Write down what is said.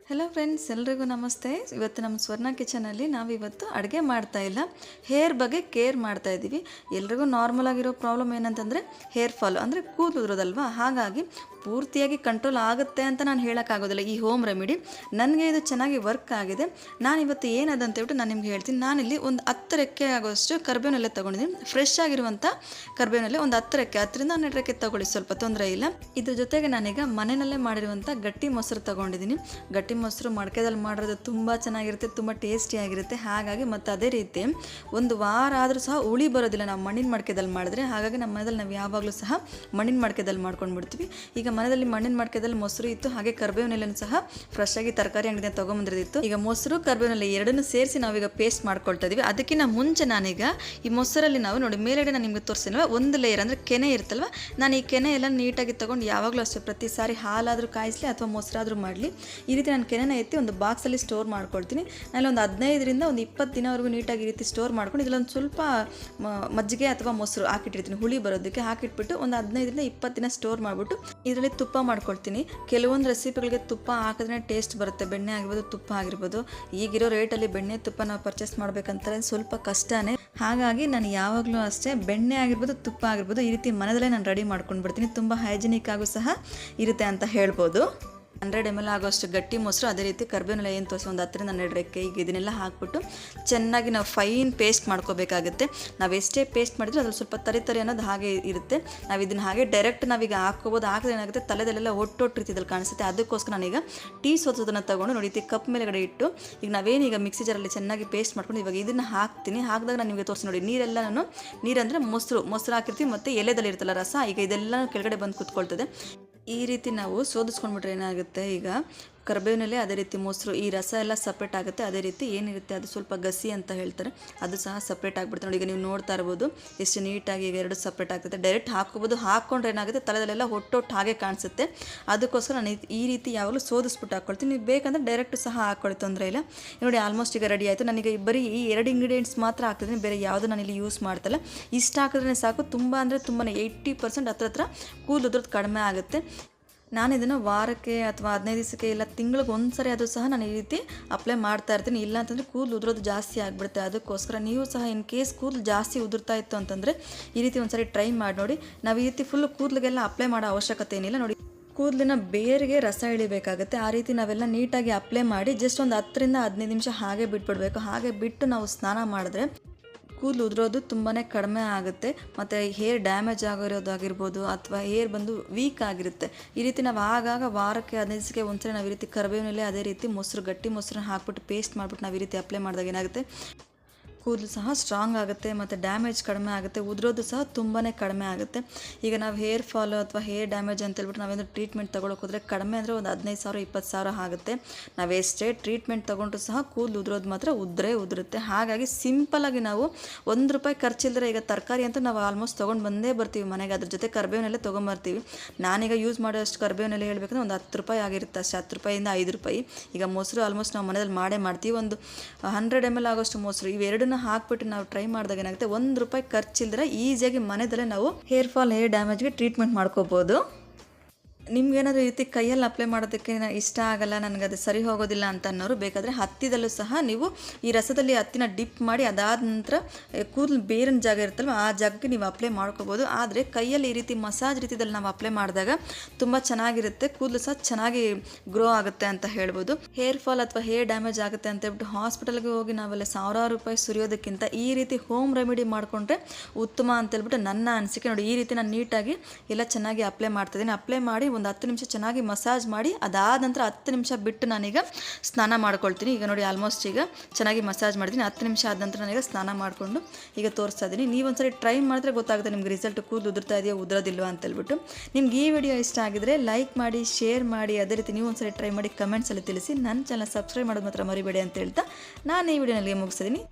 Hello friends, ಎಲ್ರಿಗೂ ನಮಸ್ತೆ. ಇವತ್ತು ನಮ್ಮ ಸ್ವರ್ಣ ಕಿಚನಲ್ಲಿ ನಾವಿವತ್ತು ಅಡುಗೆ ಮಾಡ್ತಾ ಇಲ್ಲ, ಹೇರ್ ಬಗ್ಗೆ ಕೇರ್ ಮಾಡ್ತಾ ಇದ್ದೀವಿ. ಎಲ್ರಿಗೂ ನಾರ್ಮಲ್ ಆಗಿರೋ ಪ್ರಾಬ್ಲಮ್ ಏನಂತಂದರೆ ಹೇರ್ ಫಾಲ್, ಅಂದರೆ ಕೂದಲು ಉದುರೋದಲ್ವಾ. ಹಾಗಾಗಿ ಪೂರ್ತಿಯಾಗಿ ಕಂಟ್ರೋಲ್ ಆಗುತ್ತೆ ಅಂತ ನಾನು ಹೇಳೋಕ್ಕಾಗೋದಿಲ್ಲ ಈ ಹೋಮ್ ರೆಮಿಡಿ. ನನಗೆ ಇದು ಚೆನ್ನಾಗಿ ವರ್ಕ್ ಆಗಿದೆ. ನಾನಿವತ್ತು ಏನದಂತ ಹೇಳ್ಬಿಟ್ಟು ನಾನು ನಿಮ್ಗೆ ಹೇಳ್ತೀನಿ. ನಾನಿಲ್ಲಿ ಒಂದು 10 ರೆಕ್ಕೆ ಆಗೋಷ್ಟು ಕರ್ಬೇವಿನೆಲೆ ತೊಗೊಂಡಿದ್ದೀನಿ. ಫ್ರೆಶ್ ಆಗಿರುವಂಥ ಕರ್ಬೇವಿನೆಲೆ ಒಂದು 10 ರೆಕ್ಕೆ, 10ರಿಂದ 12 ರೆಕ್ಕೆ ತೊಗೊಳ್ಳಿ, ಸ್ವಲ್ಪ ತೊಂದರೆ ಇಲ್ಲ. ಇದ್ರ ಜೊತೆಗೆ ನಾನೀಗ ಮನೆಯಲ್ಲೇ ಮಾಡಿರುವಂಥ ಗಟ್ಟಿ ಮೊಸರು ತೊಗೊಂಡಿದ್ದೀನಿ. ಗಟ್ಟಿ ಮೊಸರು ಮಡಕೆದಲ್ಲಿ ಮಾಡಿರೋದು ತುಂಬ ಚೆನ್ನಾಗಿರುತ್ತೆ, ತುಂಬ ಟೇಸ್ಟಿಯಾಗಿರುತ್ತೆ. ಹಾಗಾಗಿ ಮತ್ತು ಅದೇ ರೀತಿ ಒಂದು ವಾರ ಆದರೂ ಸಹ ಹುಳಿ ಬರೋದಿಲ್ಲ ನಾವು ಮಣ್ಣಿನ ಮಡಕೆದಲ್ಲಿ ಮಾಡಿದ್ರೆ. ಹಾಗಾಗಿ ನಮ್ಮ ಮನೆಯಲ್ಲಿ ನಾವು ಯಾವಾಗಲೂ ಸಹ ಮಣ್ಣಿನ ಮಡಕೆದಲ್ಲಿ ಮಾಡ್ಕೊಂಡು ಬಿಡ್ತೀವಿ. ಈಗ ಮನೆಯಲ್ಲಿ ಮಣ್ಣಿನ ಮಡಕೆದಲ್ಲಿ ಮೊಸರು ಇತ್ತು, ಹಾಗೆ ಕರ್ಬೇವಿನೆಲೆನೂ ಸಹ ಫ್ರೆಶ್ ಆಗಿ ತರಕಾರಿ ಅಂಗಡಿಯಿಂದ ತೊಗೊಂಬಂದಿರೋದಿತ್ತು. ಈಗ ಮೊಸರು ಕರ್ಬೇವಿನೆಲೆ ಎರಡನ್ನೂ ಸೇರಿಸಿ ನಾವೀಗ ಪೇಸ್ಟ್ ಮಾಡ್ಕೊಳ್ತಾ ಇದೀವಿ. ಅದಕ್ಕಿಂತ ಮುಂಚೆ ನಾನೀಗ ಈ ಮೊಸರಲ್ಲಿ ನಾವು ನೋಡಿ ಮೇಲೆಡೆ ನಾನು ನಿಮ್ಗೆ ತೋರಿಸಿಲ್ವ, ಒಂದು ಲೇಯರ್ ಅಂದರೆ ಕೆನೆ ಇರುತ್ತಲ್ವ, ನಾನು ಈ ಕೆನೆ ಎಲ್ಲ ನೀಟಾಗಿ ತೊಗೊಂಡು ಯಾವಾಗಲೂ ಅಷ್ಟೇ ಪ್ರತಿ ಸಾರಿ ಹಾಲಾದರೂ ಕಾಯಿಸಲಿ ಅಥವಾ ಮೊಸರಾದರೂ ಮಾಡಲಿ, ಈ ರೀತಿ ನಾನು ಕೆನೆನ ಎತ್ತಿ ಒಂದು ಬಾಕ್ಸಲ್ಲಿ ಸ್ಟೋರ್ ಮಾಡ್ಕೊಳ್ತೀನಿ. ನಾನು ಒಂದು 15ರಿಂದ 20 ದಿನವರೆಗೂ ನೀಟಾಗಿ ಈ ರೀತಿ ಸ್ಟೋರ್ ಮಾಡ್ಕೊಂಡು ಇದರಲ್ಲೊಂದು ಸ್ವಲ್ಪ ಮಜ್ಜಿಗೆ ಅಥವಾ ಮೊಸರು ಹಾಕಿಟ್ಟಿರ್ತೀನಿ, ಹುಳಿ ಬರೋದಕ್ಕೆ ಹಾಕಿಟ್ಬಿಟ್ಟು ಒಂದು 15ರಿಂದ 20 ದಿನ ಸ್ಟೋರ್ ಮಾಡಿಬಿಟ್ಟು ಇದರಲ್ಲಿ ತುಪ್ಪ ಮಾಡ್ಕೊಳ್ತೀನಿ. ಕೆಲವೊಂದು ರೆಸಿಪಿಗಳಿಗೆ ತುಪ್ಪ ಹಾಕಿದ್ರೆ ಟೇಸ್ಟ್ ಬರುತ್ತೆ, ಬೆಣ್ಣೆ ಆಗಿರ್ಬೋದು ತುಪ್ಪ ಆಗಿರ್ಬೋದು. ಈಗಿರೋ ರೇಟಲ್ಲಿ ಬೆಣ್ಣೆ ತುಪ್ಪ ನಾವು ಪರ್ಚೇಸ್ ಮಾಡಬೇಕಂತಾರೆ ಸ್ವಲ್ಪ ಕಷ್ಟನೇ. ಹಾಗಾಗಿ ನಾನು ಯಾವಾಗಲೂ ಅಷ್ಟೇ ಬೆಣ್ಣೆ ಆಗಿರ್ಬೋದು ತುಪ್ಪ ಆಗಿರ್ಬೋದು ಈ ರೀತಿ ಮನೆಯಲ್ಲೇ ನಾನು ರೆಡಿ ಮಾಡ್ಕೊಂಡು ಬಿಡ್ತೀನಿ. ತುಂಬ ಹೈಜಿನಿಕ್ ಆಗೂ ಸಹ ಇರುತ್ತೆ ಅಂತ ಹೇಳ್ಬೋದು. 100 ml ಆಗೋಷ್ಟು ಗಟ್ಟಿ ಮೊಸರು, ಅದೇ ರೀತಿ ಕರ್ಬೇವಿನೆಲೆ ಏನು ತೋರಿಸಿ ಒಂದು 10ರಿಂದ 12 ರೆಕ್ಕೆ, ಈಗ ಇದನ್ನೆಲ್ಲ ಹಾಕ್ಬಿಟ್ಟು ಚೆನ್ನಾಗಿ ನಾವು ಫೈನ್ ಪೇಸ್ಟ್ ಮಾಡ್ಕೋಬೇಕಾಗುತ್ತೆ. ನಾವು ಎಷ್ಟೇ ಪೇಸ್ಟ್ ಮಾಡಿದ್ರು ಅದ್ರಲ್ಲಿ ಸ್ವಲ್ಪ ತರಿ ಅನ್ನೋದು ಹಾಗೆ ಇರುತ್ತೆ. ನಾವು ಇದನ್ನು ಹಾಗೆ ಡೈರೆಕ್ಟ್ ನಾವೀಗ ಹಾಕ್ಕೋಬೋದು. ಹಾಕಿದ್ರೆ ಏನಾಗುತ್ತೆ ತಲೆದಲ್ಲೆಲ್ಲ ಒಟ್ಟೊಟ್ಟು ರೀತಿಯಲ್ಲಿ ಕಾಣಿಸುತ್ತೆ. ಅದಕ್ಕೋಸ್ಕರ ನಾನೀಗ ಟೀ ಸೋಸೋದನ್ನು ತೊಗೊಂಡು ನೋಡಿ ರೀತಿ ಕಪ್ ಮೇಲೆಗಡೆ ಇಟ್ಟು ಈಗ ನಾವೇನೀಗ ಮಿಕ್ಸಿ ಜಾರಲ್ಲಿ ಚೆನ್ನಾಗಿ ಪೇಸ್ಟ್ ಮಾಡ್ಕೊಂಡು ಇವಾಗ ಇದನ್ನು ಹಾಕ್ತೀನಿ. ಹಾಕಿದಾಗ ನಾನು ನಿಮಗೆ ತೋರಿಸಿ ನೋಡಿ, ನೀರೆಲ್ಲ ನಾನು ನೀರಂದರೆ ಮೊಸರು ಹಾಕಿರ್ತೀವಿ ಮತ್ತು ಎಲೆದಲ್ಲಿ ಇರುತ್ತಲ್ಲ ರಸ, ಈಗ ಇದೆಲ್ಲ ಕೆಳಗಡೆ ಬಂದು ಕೂತ್ಕೊಳ್ತದೆ. ಈ ರೀತಿ ನಾವು ಸೋದಿಸ್ಕೊಂಡ್ಬಿಟ್ರೆ ಏನಾಗುತ್ತೆ, ಈಗ ಕರ್ಬೇವಿನೆಲೆ ಅದೇ ರೀತಿ ಮೊಸರು ಈ ರಸ ಎಲ್ಲ ಸಪ್ರೇಟ್ ಆಗುತ್ತೆ. ಅದೇ ರೀತಿ ಏನಿರುತ್ತೆ ಅದು ಸ್ವಲ್ಪ ಗಸಿ ಅಂತ ಹೇಳ್ತಾರೆ, ಅದು ಸಹ ಸಪ್ರೇಟ್ ಆಗಿಬಿಡುತ್ತೆ. ನೋಡಿ ಈಗ ನೀವು ನೋಡ್ತಾ ಇರ್ಬೋದು ಎಷ್ಟು ನೀಟಾಗಿ ಈಗ ಎರಡು ಸಪ್ರೇಟ್ ಆಗ್ತದೆ. ಡೈರೆಕ್ಟ್ ಹಾಕ್ಕೋಬೋದು, ಹಾಕ್ಕೊಂಡ್ರೆ ಏನಾಗುತ್ತೆ ತಲೆದಲ್ಲೆಲ್ಲ ಒಟ್ಟೊಟ್ಟು ಹಾಗೆ ಕಾಣಿಸುತ್ತೆ. ಅದಕ್ಕೋಸ್ಕರ ನಾನು ಈ ರೀತಿ ಯಾವಾಗಲೂ ಸೋದಿಸ್ಬಿಟ್ಟು ಹಾಕ್ಕೊಳ್ತೀನಿ. ನೀವು ಬೇಕಂದರೆ ಡೈರೆಕ್ಟ್ ಸಹ ಹಾಕ್ಕೊಳ್ಳಿ, ತೊಂದರೆ ಇಲ್ಲ. ನೋಡಿ ಆಲ್ಮೋಸ್ಟ್ ಈಗ ರೆಡಿ ಆಯಿತು. ನನಗೆ ಬರೀ ಈ 2 ಇಂಗ್ರೀಡಿಯೆಂಟ್ಸ್ ಮಾತ್ರ ಹಾಕ್ತಿದ್ದೀನಿ, ಬೇರೆ ಯಾವುದು ನಾನಿಲ್ಲಿ ಯೂಸ್ ಮಾಡ್ತಲ್ಲ. ಇಷ್ಟು ಹಾಕಿದ್ರೆ ಸಾಕು, ತುಂಬ ಅಂದರೆ ತುಂಬಾ 80% ಹತ್ರ ಕೂದಲು ಉದ್ರೋದು ಕಡಿಮೆ ಆಗುತ್ತೆ. ನಾನು ಇದನ್ನು ವಾರಕ್ಕೆ ಅಥವಾ 15 ದಿವಸಕ್ಕೆ ಇಲ್ಲ ತಿಂಗಳಿಗೆ ಒಂದ್ಸರಿ ಅದು ಸಹ ನಾನು ಈ ರೀತಿ ಅಪ್ಲೈ ಮಾಡ್ತಾ ಇರ್ತೀನಿ. ಇಲ್ಲ ಅಂತಂದರೆ ಕೂದಲು ಉದುರೋದು ಜಾಸ್ತಿ ಆಗಿಬಿಡುತ್ತೆ. ಅದಕ್ಕೋಸ್ಕರ ನೀವು ಸಹ ಇನ್ ಕೇಸ್ ಕೂದಲು ಜಾಸ್ತಿ ಉದುರ್ತಾ ಇತ್ತು ಅಂತಂದರೆ ಈ ರೀತಿ ಒಂದ್ಸರಿ ಟ್ರೈ ಮಾಡಿ ನೋಡಿ. ನಾವು ಈ ರೀತಿ ಫುಲ್ ಕೂದಲಿಗೆಲ್ಲ ಅಪ್ಲೈ ಮಾಡೋ ಅವಶ್ಯಕತೆ ಏನಿಲ್ಲ. ನೋಡಿ ಕೂದಲಿನ ಬೇರಿಗೆ ರಸ ಇಳಿಬೇಕಾಗುತ್ತೆ. ಆ ರೀತಿ ನಾವೆಲ್ಲ ನೀಟಾಗಿ ಅಪ್ಲೈ ಮಾಡಿ ಜಸ್ಟ್ ಒಂದು 10ರಿಂದ 15 ನಿಮಿಷ ಹಾಗೆ ಬಿಟ್ಬಿಡಬೇಕು. ಹಾಗೆ ಬಿಟ್ಟು ನಾವು ಸ್ನಾನ ಮಾಡಿದ್ರೆ ಕೂದಲು ಉದುರೋದು ತುಂಬಾ ಕಡಿಮೆ ಆಗುತ್ತೆ. ಮತ್ತು ಹೇರ್ ಡ್ಯಾಮೇಜ್ ಆಗಿರೋದಾಗಿರ್ಬೋದು ಅಥವಾ ಹೇರ್ ಬಂದು ವೀಕ್ ಆಗಿರುತ್ತೆ. ಈ ರೀತಿ ನಾವು ಆಗಾಗ ವಾರಕ್ಕೆ 15 ದಿವಸಕ್ಕೆ ಒಂದ್ಸರಿ ನಾವು ಈ ರೀತಿ ಕರ್ಬೇವಿನೆಲೆ ಅದೇ ರೀತಿ ಮೊಸರು ಗಟ್ಟಿ ಮೊಸರನ್ನ ಹಾಕ್ಬಿಟ್ಟು ಪೇಸ್ಟ್ ಮಾಡಿಬಿಟ್ಟು ನಾವು ಈ ರೀತಿ ಅಪ್ಲೈ ಮಾಡಿದಾಗ ಏನಾಗುತ್ತೆ ಕೂದಲು ಸಹ ಸ್ಟ್ರಾಂಗ್ ಆಗುತ್ತೆ ಮತ್ತು ಡ್ಯಾಮೇಜ್ ಕಡಿಮೆ ಆಗುತ್ತೆ, ಉದುರೋದು ಸಹ ತುಂಬಾ ಕಡಿಮೆ ಆಗುತ್ತೆ. ಈಗ ನಾವು ಹೇರ್ ಫಾಲು ಅಥವಾ ಹೇರ್ ಡ್ಯಾಮೇಜ್ ಅಂತ ಹೇಳ್ಬಿಟ್ಟು ನಾವೇನು ಟ್ರೀಟ್ಮೆಂಟ್ ತೊಗೊಳಕ್ಕೆ ಹೋದರೆ ಕಡಿಮೆ ಅಂದರೆ ಒಂದು 15,000 20,000 ಆಗುತ್ತೆ. ನಾವೆಷ್ಟೇ ಟ್ರೀಟ್ಮೆಂಟ್ ತೊಗೊಂಡ್ರು ಸಹ ಕೂದಲು ಉದುರೋದು ಮಾತ್ರ ಉದುರುತ್ತೆ. ಹಾಗಾಗಿ ಸಿಂಪಲಾಗಿ ನಾವು ₹1 ಖರ್ಚಿಲ್ಲದ್ರೆ ಈಗ ತರಕಾರಿ ಅಂತೂ ನಾವು ಆಲ್ಮೋಸ್ಟ್ ತೊಗೊಂಡು ಬಂದೇ ಬರ್ತೀವಿ ಮನೆಗೆ, ಅದ್ರ ಜೊತೆ ಕರ್ಬೇವಿನೆಲೆ ತೊಗೊಂಬರ್ತೀವಿ. ನಾನೀಗ ಯೂಸ್ ಮಾಡೋಷ್ಟು ಕರ್ಬೇವಿನೆಲೆ ಹೇಳ್ಬೇಕಂದ್ರೆ ಒಂದು ₹10 ಆಗಿರುತ್ತೆ ಅಷ್ಟೇ, ₹10ರಿಂದ ₹5. ಈಗ ಮೊಸರು ಆಲ್ಮೋಸ್ಟ್ ನಾವು ಮನೇಲಿ ಮಾಡ್ತೀವಿ. ಒಂದು 100 ml ಆಗೋಷ್ಟು ಮೊಸರು ಇವೆರಡನ್ನ ಹಾಕ್ಬಿಟ್ಟು ನಾವು ಟ್ರೈ ಮಾಡಿದಾಗ ಏನಾಗುತ್ತೆ ₹1 ಖರ್ಚಿಲ್ಲದ್ರೆ ಈಸಿಯಾಗಿ ಮನೆಯಲ್ಲೇ ನಾವು ಹೇರ್ ಫಾಲ್ ಹೇರ್ ಡ್ಯಾಮೇಜ್ಗೆ ಟ್ರೀಟ್ಮೆಂಟ್ ಮಾಡ್ಕೋಬೋದು. ನಿಮ್ಗೇನಾದರೂ ಈ ರೀತಿ ಕೈಯಲ್ಲಿ ಅಪ್ಲೈ ಮಾಡೋದಕ್ಕೆ ಇಷ್ಟ ಆಗಲ್ಲ, ನನಗೆ ಅದು ಸರಿ ಹೋಗೋದಿಲ್ಲ ಅಂತ ಅನ್ನೋರು ಬೇಕಾದರೆ ಹತ್ತಿದಲ್ಲೂ ಸಹ ನೀವು ಈ ರಸದಲ್ಲಿ ಹತ್ತಿನ ಡಿಪ್ ಮಾಡಿ ಅದಾದ ನಂತರ ಕೂದಲು ಬೇರಿನ ಜಾಗ ಇರುತ್ತಲ್ವ ಆ ಜಾಗಕ್ಕೆ ನೀವು ಅಪ್ಲೈ ಮಾಡ್ಕೋಬೋದು. ಆದರೆ ಕೈಯಲ್ಲಿ ಈ ರೀತಿ ಮಸಾಜ್ ರೀತಿಯಲ್ಲಿ ನಾವು ಅಪ್ಲೈ ಮಾಡಿದಾಗ ತುಂಬ ಚೆನ್ನಾಗಿರುತ್ತೆ, ಕೂದಲು ಸಹ ಚೆನ್ನಾಗಿ ಗ್ರೋ ಆಗುತ್ತೆ ಅಂತ ಹೇಳ್ಬೋದು. ಹೇರ್ ಫಾಲ್ ಅಥವಾ ಹೇರ್ ಡ್ಯಾಮೇಜ್ ಆಗುತ್ತೆ ಅಂತ ಹೇಳ್ಬಿಟ್ಟು ಹಾಸ್ಪಿಟಲ್ಗೆ ಹೋಗಿ ನಾವೆಲ್ಲ ₹1,000 ಸುರಿಯೋದಕ್ಕಿಂತ ಈ ರೀತಿ ಹೋಮ್ ರೆಮಿಡಿ ಮಾಡಿಕೊಂಡ್ರೆ ಉತ್ತಮ ಅಂತ ಹೇಳ್ಬಿಟ್ಟು ನನ್ನ ಅನಿಸಿಕೆ. ನೋಡಿ ಈ ರೀತಿ ನಾನು ನೀಟಾಗಿ ಎಲ್ಲ ಚೆನ್ನಾಗಿ ಅಪ್ಲೈ ಮಾಡ್ತಿದ್ದೀನಿ. ಅಪ್ಲೈ ಮಾಡಿ ಒಂದು 10 ನಿಮಿಷ ಚೆನ್ನಾಗಿ ಮಸಾಜ್ ಮಾಡಿ ಅದಾದ ನಂತರ 10 ನಿಮಿಷ ಬಿಟ್ಟು ನಾನೀಗ ಸ್ನಾನ ಮಾಡ್ಕೊಳ್ತೀನಿ. ಈಗ ನೋಡಿ ಆಲ್ಮೋಸ್ಟ್ ಈಗ ಚೆನ್ನಾಗಿ ಮಸಾಜ್ ಮಾಡ್ತೀನಿ. 10 ನಿಮಿಷ ಆದ ನಂತರ ನಾನೀಗ ಸ್ನಾನ ಮಾಡಿಕೊಂಡು ಈಗ ತೋರಿಸ್ತಾ ಇದ್ದೀನಿ. ನೀವೊಂದ್ಸರಿ ಟ್ರೈ ಮಾಡಿದ್ರೆ ಗೊತ್ತಾಗುತ್ತೆ ನಿಮ್ಗೆ ರಿಸಲ್ಟ್, ಕೂದಲು ಉದುರ್ತಾ ಇದೆಯೋ ಉದುರೋದಿಲ್ವಾ ಅಂತ ಹೇಳ್ಬಿಟ್ಟು. ನಿಮ್ಗೆ ಈ ವಿಡಿಯೋ ಇಷ್ಟ ಆಗಿದ್ರೆ ಲೈಕ್ ಮಾಡಿ, ಶೇರ್ ಮಾಡಿ, ಅದೇ ರೀತಿ ನೀವು ಒಂದ್ಸರಿ ಟ್ರೈ ಮಾಡಿ ಕಮೆಂಟ್ಸಲ್ಲಿ ತಿಳಿಸಿ. ನನ್ನ ಚಾನಲ್ ಸಬ್ಸ್ಕ್ರೈಬ್ ಮಾಡೋದು ಮಾತ್ರ ಮರಿಬೇಡಿ ಅಂತ ಹೇಳ್ತಾ ನಾನು ಈ ವಿಡಿಯೋನಲ್ಲಿ ಮುಗಿಸಿದ್ದೀನಿ.